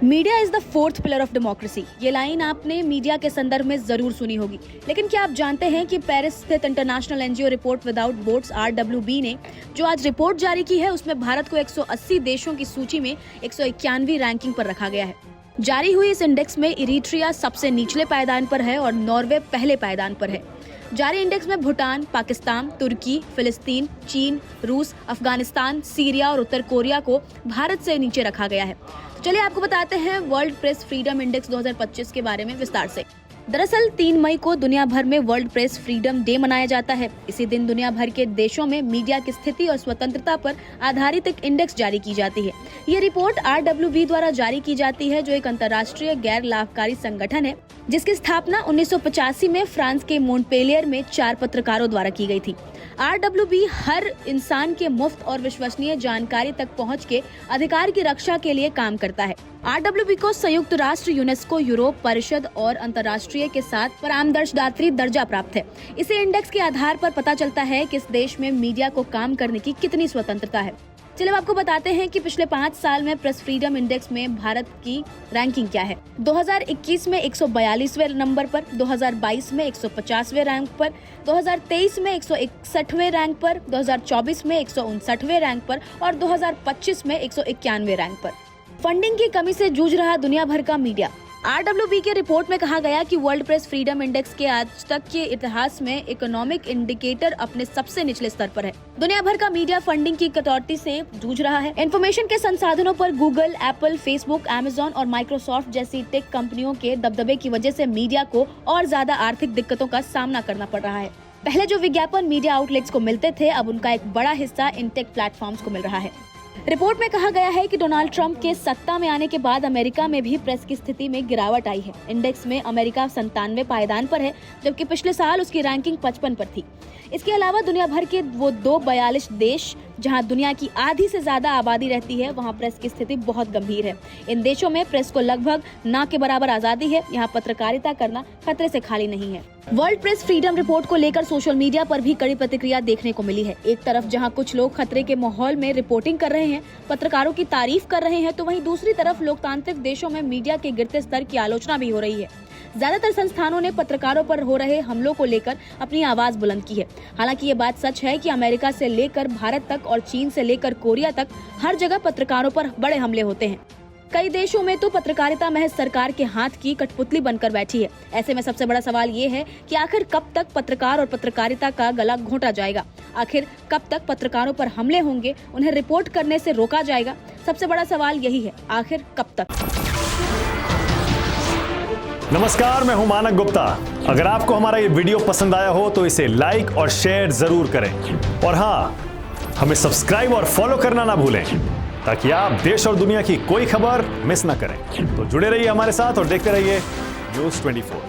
Media is the fourth pillar of democracy. ये line आपने media के संदर्भ में जरूर सुनी होगी, लेकिन क्या आप जानते हैं कि पेरिस स्थित international NGO report without borders (RWB) ने जो आज रिपोर्ट जारी की है, उसमें भारत को 180 देशों की सूची में 191वीं रैंकिंग पर रखा गया है। जारी हुई इस इंडेक्स में इरिट्रिया सबसे निचले पायदान पर है और नॉर्वे पहले पायदान पर है। जारी इंडेक्स में भूटान, पाकिस्तान, तुर्की, फिलिस्तीन, चीन, रूस, अफगानिस्तान, सीरिया और उत्तर कोरिया को भारत से नीचे रखा गया है। तो चलिए आपको बताते हैं वर्ल्ड प्रेस फ्रीडम इंडेक्स 2025 के बारे में विस्तार से। दरअसल 3 मई को दुनिया भर में वर्ल्ड प्रेस फ्रीडम डे मनाया जाता है। इसी दिन दुनिया भर के देशों में मीडिया की स्थिति और स्वतंत्रता पर आधारित एक इंडेक्स जारी की जाती है। ये रिपोर्ट RWB द्वारा जारी की जाती है, जो एक अंतर्राष्ट्रीय गैर लाभकारी संगठन है जिसकी स्थापना 1985 में फ्रांस के मोंटपेलियर में 4 पत्रकारों द्वारा की गई थी। RWB हर इंसान के मुफ्त और विश्वसनीय जानकारी तक पहुंच के अधिकार की रक्षा के लिए काम करता है। RWB को संयुक्त राष्ट्र, यूनेस्को, यूरोप परिषद और अंतर्राष्ट्रीय के साथ परामर्शदात्री दर्जा प्राप्त है। इसे इंडेक्स के आधार पर पता चलता है कि इस देश में मीडिया को काम करने की कितनी स्वतंत्रता है। चलिए आपको बताते हैं कि पिछले 5 साल में प्रेस फ्रीडम इंडेक्स में भारत की रैंकिंग क्या है। 2021 में 142वें नंबर पर, 2022 में 150वें रैंक पर, 2023 में 161वें रैंक पर, 2024 में 159वें रैंक पर और 2025 में 191वें रैंक पर। फंडिंग की कमी से जूझ रहा दुनिया भर का मीडिया। RWB के रिपोर्ट में कहा गया कि वर्ल्ड प्रेस फ्रीडम इंडेक्स के आज तक के इतिहास में इकोनॉमिक इंडिकेटर अपने सबसे निचले स्तर पर है। दुनिया भर का मीडिया फंडिंग की कटौती से जूझ रहा है। इंफॉर्मेशन के संसाधनों पर गूगल, एप्पल, फेसबुक, अमेज़न और माइक्रोसॉफ्ट जैसी टेक कंपनियों के दबदबे की वजह से मीडिया को और ज्यादा आर्थिक दिक्कतों का सामना करना पड़ रहा है। पहले जो विज्ञापन मीडिया आउटलेट्स को मिलते थे, अब उनका एक बड़ा हिस्सा इन टेक प्लेटफॉर्म्स को मिल रहा है। रिपोर्ट में कहा गया है कि डोनाल्ड ट्रंप के सत्ता में आने के बाद अमेरिका में भी प्रेस की स्थिति में गिरावट आई है। इंडेक्स में अमेरिका 97वें पायदान पर है, जबकि पिछले साल उसकी रैंकिंग 55 पर थी। इसके अलावा दुनिया भर के वो 42 देश जहां दुनिया की आधी से ज्यादा आबादी रहती है, वहां प्रेस की स्थिति बहुत गंभीर है। इन देशों में प्रेस को लगभग ना के बराबर आजादी है। यहाँ पत्रकारिता करना खतरे से खाली नहीं है। वर्ल्ड प्रेस फ्रीडम रिपोर्ट को लेकर सोशल मीडिया पर भी कड़ी प्रतिक्रिया देखने को मिली है। एक तरफ जहां कुछ लोग खतरे के माहौल में रिपोर्टिंग कर रहे हैं, पत्रकारों की तारीफ कर रहे हैं, तो वहीं दूसरी तरफ लोकतांत्रिक देशों में मीडिया के गिरते स्तर की आलोचना भी हो रही है। ज्यादातर संस्थानों ने पत्रकारों पर हो रहे हमलों को लेकर अपनी आवाज बुलंद की है। हालांकि ये बात सच है कि अमेरिका से लेकर भारत तक और चीन से लेकर कोरिया तक हर जगह पत्रकारों पर बड़े हमले होते हैं। कई देशों में तो पत्रकारिता महज सरकार के हाथ की कठपुतली बनकर बैठी है। ऐसे में सबसे बड़ा सवाल ये है कि आखिर कब तक पत्रकार और पत्रकारिता का गला घोंटा जाएगा? आखिर कब तक पत्रकारों पर हमले होंगे, उन्हें रिपोर्ट करने से रोका जाएगा? सबसे बड़ा सवाल यही है, आखिर कब तक? नमस्कार, मैं हूं मानक गुप्ता। अगर आपको हमारा ये वीडियो पसंद आया हो तो इसे लाइक और शेयर जरूर करें, और हाँ, हमें सब्सक्राइब और फॉलो करना ना भूलें ताकि आप देश और दुनिया की कोई खबर मिस ना करें। तो जुड़े रहिए हमारे साथ और देखते रहिए न्यूज़ 24।